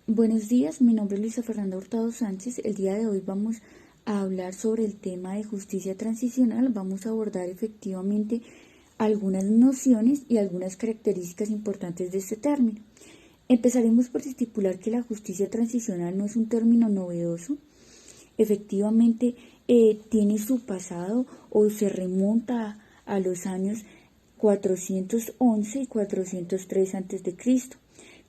Buenos días, mi nombre es Luisa Fernanda Hurtado Sánchez. El día de hoy vamos a hablar sobre el tema de justicia transicional. Vamos a abordar efectivamente algunas nociones y algunas características importantes de este término. Empezaremos por estipular que la justicia transicional no es un término novedoso. Efectivamente, tiene su pasado o se remonta a los años 411 y 403 a.C.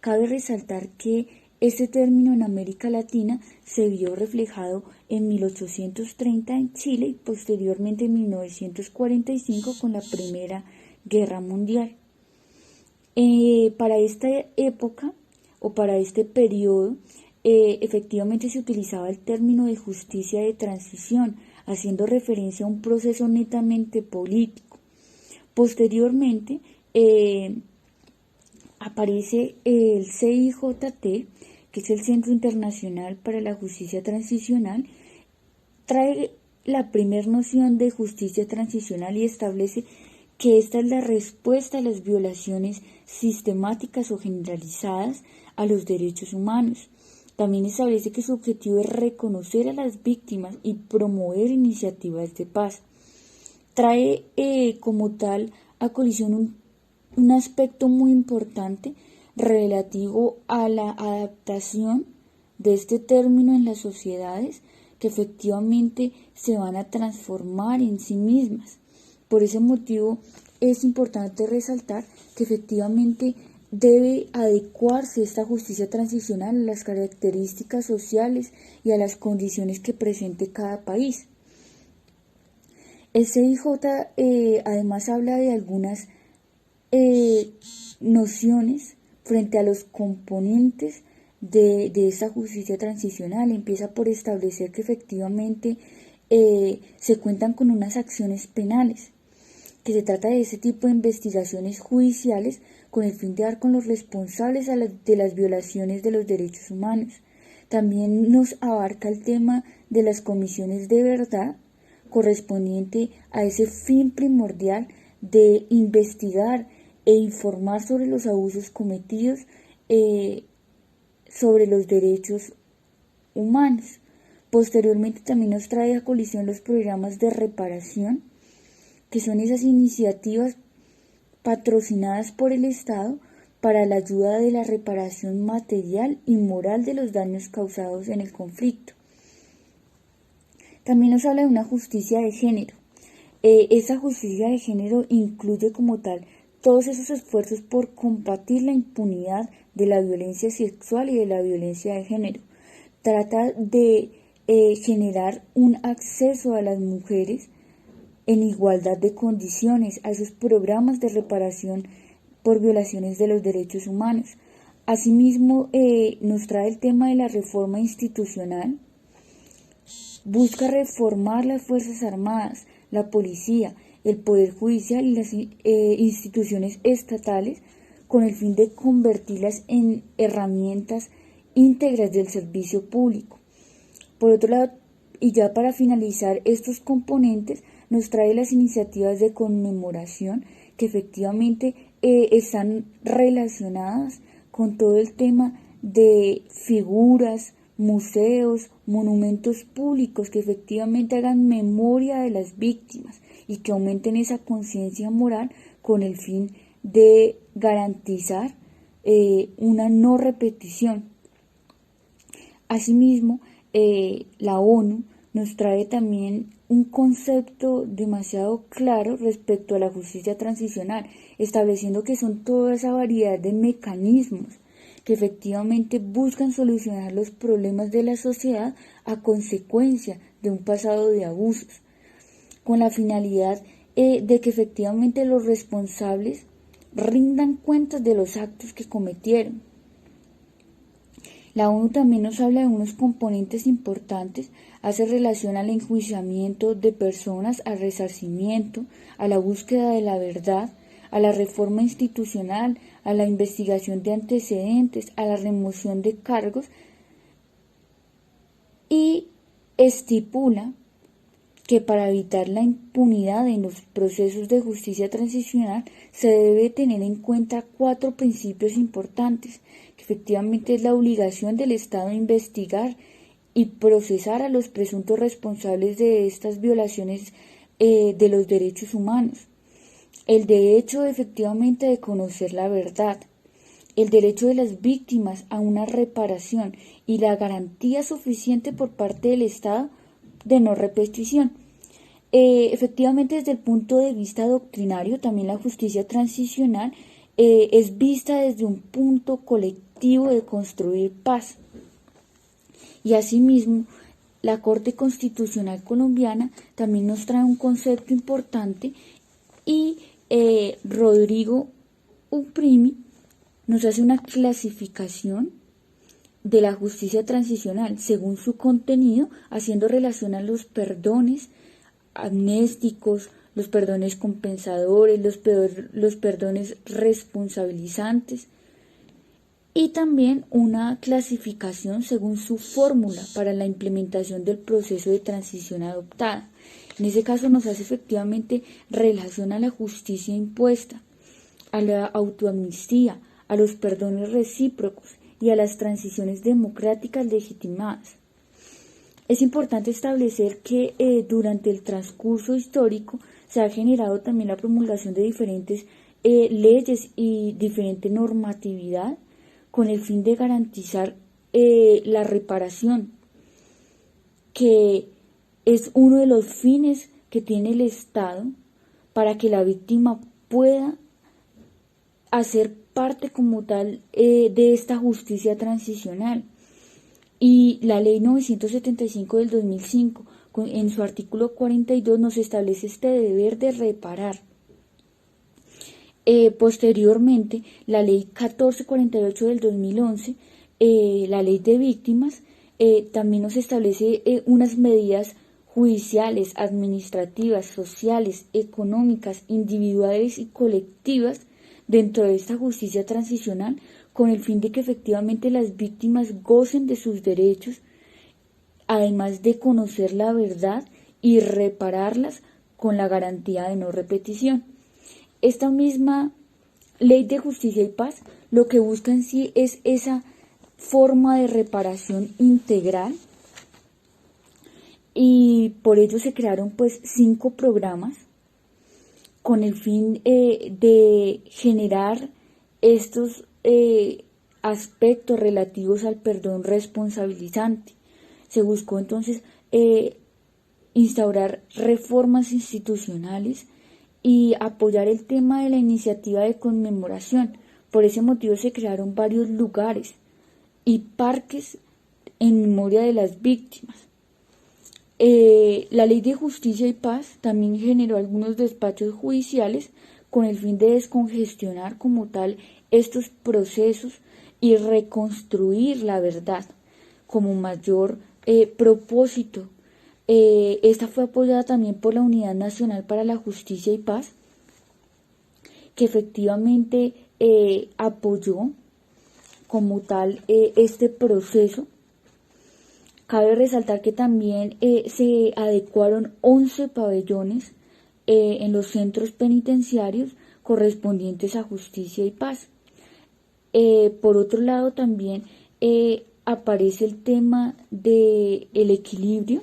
Cabe resaltar que este término en América Latina se vio reflejado en 1830 en Chile y posteriormente en 1945 con la Primera Guerra Mundial. Para esta época o para este periodo, efectivamente se utilizaba el término de justicia de transición, haciendo referencia a un proceso netamente político. Posteriormente, aparece el CIJT, que es el Centro Internacional para la Justicia Transicional, trae la primera noción de justicia transicional y establece que esta es la respuesta a las violaciones sistemáticas o generalizadas a los derechos humanos. También establece que su objetivo es reconocer a las víctimas y promover iniciativas de paz. Trae como tal a colisión un aspecto muy importante relativo a la adaptación de este término en las sociedades que efectivamente se van a transformar en sí mismas. Por ese motivo es importante resaltar que efectivamente debe adecuarse esta justicia transicional a las características sociales y a las condiciones que presente cada país. El CIJ además habla de algunas nociones frente a los componentes de esa justicia transicional. Empieza por establecer que efectivamente se cuentan con unas acciones penales, que se trata de ese tipo de investigaciones judiciales con el fin de dar con los responsables de las violaciones de los derechos humanos. También nos abarca el tema de las comisiones de verdad, correspondiente a ese fin primordial de investigar e informar sobre los abusos cometidos sobre los derechos humanos. Posteriormente también nos trae a colisión los programas de reparación, que son esas iniciativas patrocinadas por el Estado para la ayuda de la reparación material y moral de los daños causados en el conflicto. También nos habla de una justicia de género. Esa justicia de género incluye como tal todos esos esfuerzos por combatir la impunidad de la violencia sexual y de la violencia de género. Trata de generar un acceso a las mujeres en igualdad de condiciones a esos programas de reparación por violaciones de los derechos humanos. Asimismo, nos trae el tema de la reforma institucional. Busca reformar las Fuerzas Armadas, la policía, el Poder Judicial y las instituciones estatales con el fin de convertirlas en herramientas íntegras del servicio público. Por otro lado, y ya para finalizar estos componentes, nos trae las iniciativas de conmemoración que efectivamente están relacionadas con todo el tema de figuras, museos, monumentos públicos que efectivamente hagan memoria de las víctimas y que aumenten esa conciencia moral con el fin de garantizar una no repetición. Asimismo, la ONU nos trae también un concepto demasiado claro respecto a la justicia transicional, estableciendo que son toda esa variedad de mecanismos que efectivamente buscan solucionar los problemas de la sociedad a consecuencia de un pasado de abusos, con la finalidad de que efectivamente los responsables rindan cuentas de los actos que cometieron. La ONU también nos habla de unos componentes importantes, hace relación al enjuiciamiento de personas, al resarcimiento, a la búsqueda de la verdad, a la reforma institucional, a la investigación de antecedentes, a la remoción de cargos y estipula que para evitar la impunidad en los procesos de justicia transicional se debe tener en cuenta 4 principios importantes, que que efectivamente es la obligación del Estado investigar y procesar a los presuntos responsables de estas violaciones de los derechos humanos. El derecho efectivamente de conocer la verdad, el derecho de las víctimas a una reparación y la garantía suficiente por parte del Estado de no repetición. Efectivamente, desde el punto de vista doctrinario, también la justicia transicional es vista desde un punto colectivo de construir paz. Y asimismo, la Corte Constitucional Colombiana también nos trae un concepto importante y Rodrigo Uprimi nos hace una clasificación de la justicia transicional según su contenido, haciendo relación a los perdones amnésticos, los perdones compensadores, los perdones responsabilizantes, y también una clasificación según su fórmula para la implementación del proceso de transición adoptada. En ese caso nos hace efectivamente relación a la justicia impuesta, a la autoamnistía, a los perdones recíprocos y a las transiciones democráticas legitimadas. Es importante establecer que durante el transcurso histórico se ha generado también la promulgación de diferentes leyes y diferente normatividad con el fin de garantizar la reparación, que es uno de los fines que tiene el Estado para que la víctima pueda hacer parte como tal de esta justicia transicional. Y la Ley 975 del 2005, en su artículo 42, nos establece este deber de reparar. Posteriormente, la Ley 1448 del 2011, la Ley de Víctimas, también nos establece unas medidas judiciales, administrativas, sociales, económicas, individuales y colectivas dentro de esta justicia transicional, con el fin de que efectivamente las víctimas gocen de sus derechos, además de conocer la verdad y repararlas con la garantía de no repetición. Esta misma Ley de Justicia y Paz lo que busca en sí es esa forma de reparación integral, y por ello se crearon pues 5 programas con el fin de generar estos aspectos relativos al perdón responsabilizante. Se buscó entonces instaurar reformas institucionales y apoyar el tema de la iniciativa de conmemoración. Por ese motivo se crearon varios lugares y parques en memoria de las víctimas. La Ley de Justicia y Paz también generó algunos despachos judiciales con el fin de descongestionar como tal estos procesos y reconstruir la verdad como mayor propósito. Esta fue apoyada también por la Unidad Nacional para la Justicia y Paz, que efectivamente apoyó como tal este proceso. Cabe resaltar que también se adecuaron 11 pabellones en los centros penitenciarios correspondientes a justicia y paz. Por otro lado, también aparece el tema del equilibrio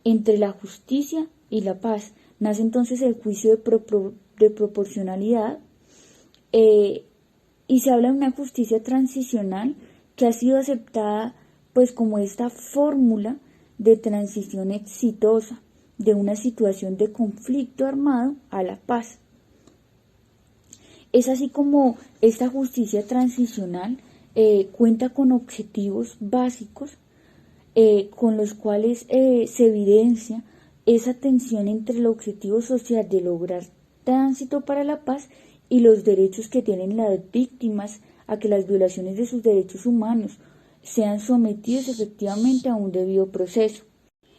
entre la justicia y la paz. Nace entonces el juicio de proporcionalidad y se habla de una justicia transicional que ha sido aceptada pues como esta fórmula de transición exitosa de una situación de conflicto armado a la paz. Es así como esta justicia transicional cuenta con objetivos básicos con los cuales se evidencia esa tensión entre el objetivo social de lograr tránsito para la paz y los derechos que tienen las víctimas a que las violaciones de sus derechos humanos sean sometidos efectivamente a un debido proceso.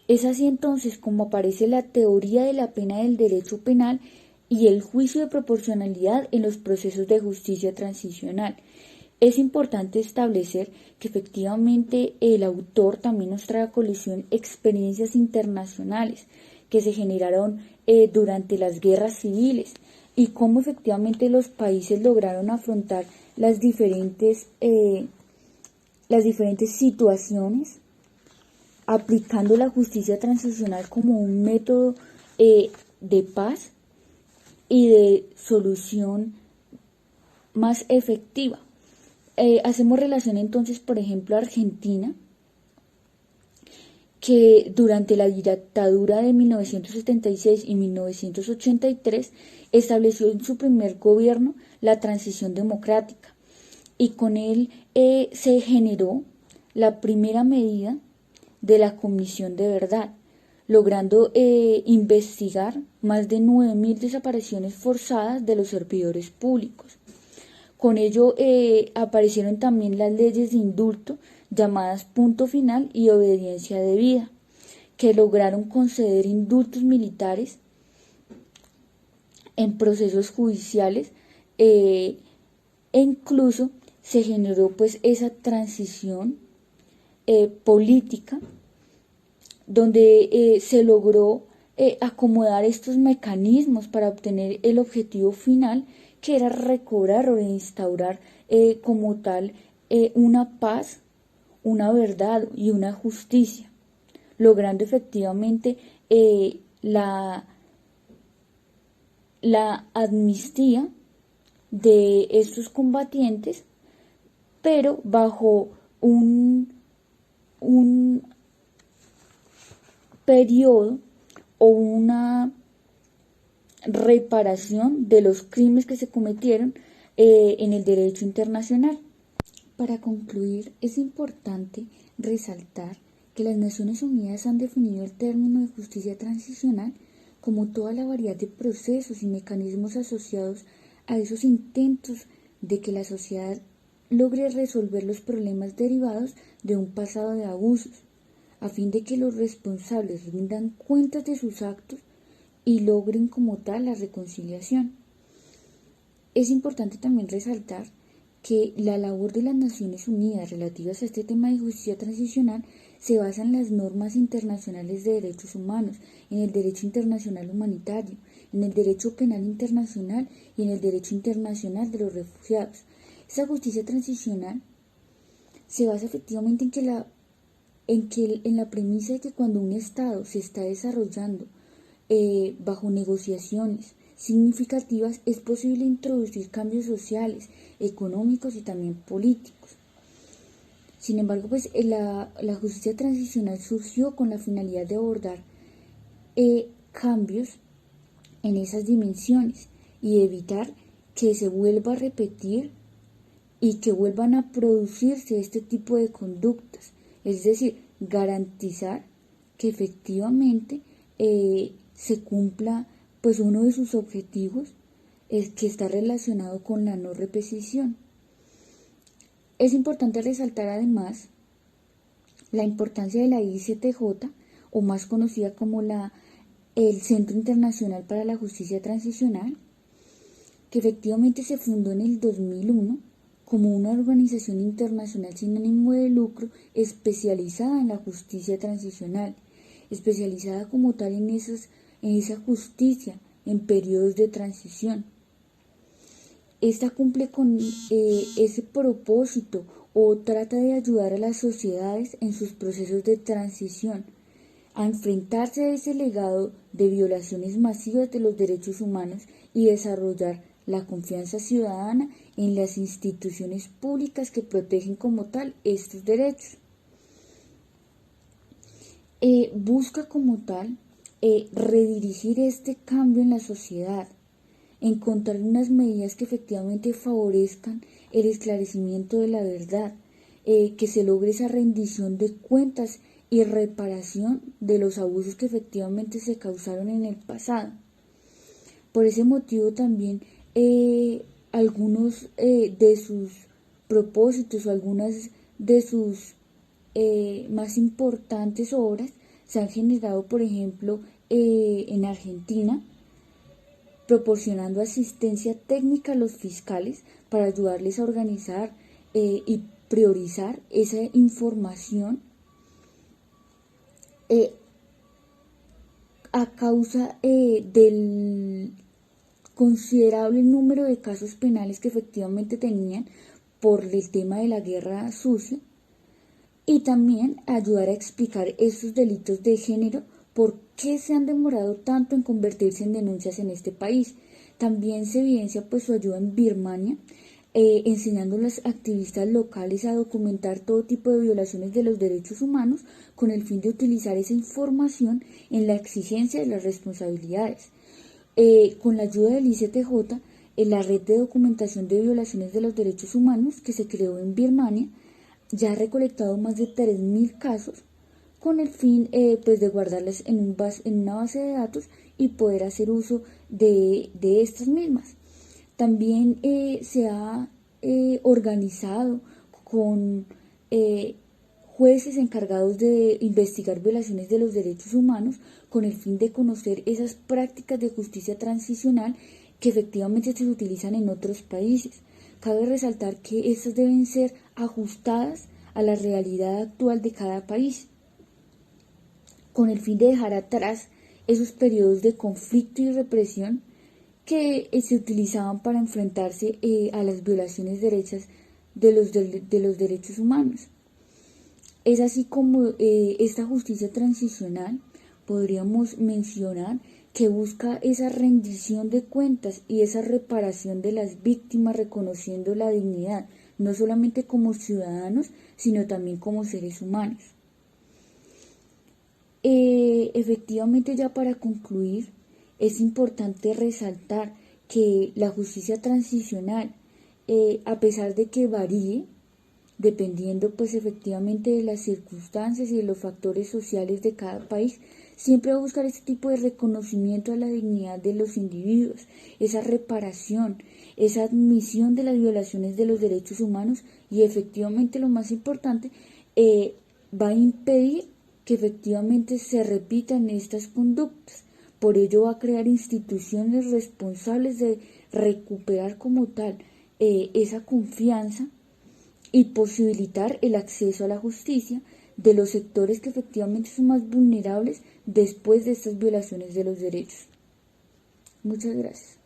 Es así entonces como aparece la teoría de la pena del derecho penal y el juicio de proporcionalidad en los procesos de justicia transicional. Es importante establecer que efectivamente el autor también nos trae a colación experiencias internacionales que se generaron durante las guerras civiles y cómo efectivamente los países lograron afrontar las diferentes, situaciones, aplicando la justicia transicional como un método de paz y de solución más efectiva. Hacemos relación entonces, por ejemplo, a Argentina, que durante la dictadura de 1976 y 1983 estableció en su primer gobierno la transición democrática, y con él se generó la primera medida de la Comisión de Verdad, logrando investigar más de 9.000 desapariciones forzadas de los servidores públicos. Con ello aparecieron también las leyes de indulto llamadas Punto Final y Obediencia Debida, que lograron conceder indultos militares en procesos judiciales, e incluso se generó pues esa transición política donde se logró acomodar estos mecanismos para obtener el objetivo final, que era recobrar o instaurar como tal una paz, una verdad y una justicia, logrando efectivamente la amnistía de estos combatientes, pero bajo un periodo o una reparación de los crímenes que se cometieron en el derecho internacional. Para concluir, es importante resaltar que las Naciones Unidas han definido el término de justicia transicional como toda la variedad de procesos y mecanismos asociados a esos intentos de que la sociedad logre resolver los problemas derivados de un pasado de abusos, a fin de que los responsables rindan cuentas de sus actos y logren como tal la reconciliación. Es importante también resaltar que la labor de las Naciones Unidas relativas a este tema de justicia transicional se basa en las normas internacionales de derechos humanos, en el derecho internacional humanitario, en el derecho penal internacional y en el derecho internacional de los refugiados. Esa justicia transicional se basa efectivamente en la premisa de que cuando un Estado se está desarrollando bajo negociaciones significativas, es posible introducir cambios sociales, económicos y también políticos. Sin embargo, pues la justicia transicional surgió con la finalidad de abordar cambios en esas dimensiones y evitar que se vuelva a repetir y que vuelvan a producirse este tipo de conductas, es decir, garantizar que efectivamente se cumpla pues uno de sus objetivos, que está relacionado con la no repetición. Es importante resaltar además la importancia de la ICTJ, o más conocida como el Centro Internacional para la Justicia Transicional, que efectivamente se fundó en el 2001 como una organización internacional sin ánimo de lucro especializada en la justicia transicional, especializada como tal en esa justicia en periodos de transición. Esta cumple con ese propósito, o trata de ayudar a las sociedades en sus procesos de transición a enfrentarse a ese legado de violaciones masivas de los derechos humanos y desarrollar la confianza ciudadana en las instituciones públicas que protegen como tal estos derechos. Busca como tal redirigir este cambio en la sociedad, encontrar unas medidas que efectivamente favorezcan el esclarecimiento de la verdad, que se logre esa rendición de cuentas y reparación de los abusos que efectivamente se causaron en el pasado. Por ese motivo también algunos de sus propósitos o algunas de sus más importantes obras se han generado, por ejemplo, en Argentina, proporcionando asistencia técnica a los fiscales para ayudarles a organizar y priorizar esa información a causa del considerable número de casos penales que efectivamente tenían por el tema de la guerra sucia, y también ayudar a explicar esos delitos de género, por qué se han demorado tanto en convertirse en denuncias en este país. También se evidencia pues su ayuda en Birmania, enseñando a los activistas locales a documentar todo tipo de violaciones de los derechos humanos con el fin de utilizar esa información en la exigencia de las responsabilidades. Con la ayuda del ICTJ, en la red de documentación de violaciones de los derechos humanos que se creó en Birmania, ya ha recolectado más de 3.000 casos con el fin pues de guardarlas en una base de datos y poder hacer uso de estas mismas. También se ha organizado con jueces encargados de investigar violaciones de los derechos humanos con el fin de conocer esas prácticas de justicia transicional que efectivamente se utilizan en otros países. Cabe resaltar que estas deben ser ajustadas a la realidad actual de cada país, con el fin de dejar atrás esos periodos de conflicto y represión que se utilizaban para enfrentarse a las violaciones derechas de los derechos humanos. Es así como esta justicia transicional podríamos mencionar que busca esa rendición de cuentas y esa reparación de las víctimas, reconociendo la dignidad, no solamente como ciudadanos, sino también como seres humanos. Efectivamente, ya para concluir, es importante resaltar que la justicia transicional, a pesar de que varíe, dependiendo pues efectivamente de las circunstancias y de los factores sociales de cada país, siempre va a buscar este tipo de reconocimiento a la dignidad de los individuos, esa reparación, esa admisión de las violaciones de los derechos humanos y efectivamente lo más importante, va a impedir que efectivamente se repitan estas conductas. Por ello va a crear instituciones responsables de recuperar como tal esa confianza y posibilitar el acceso a la justicia de los sectores que efectivamente son más vulnerables después de estas violaciones de los derechos. Muchas gracias.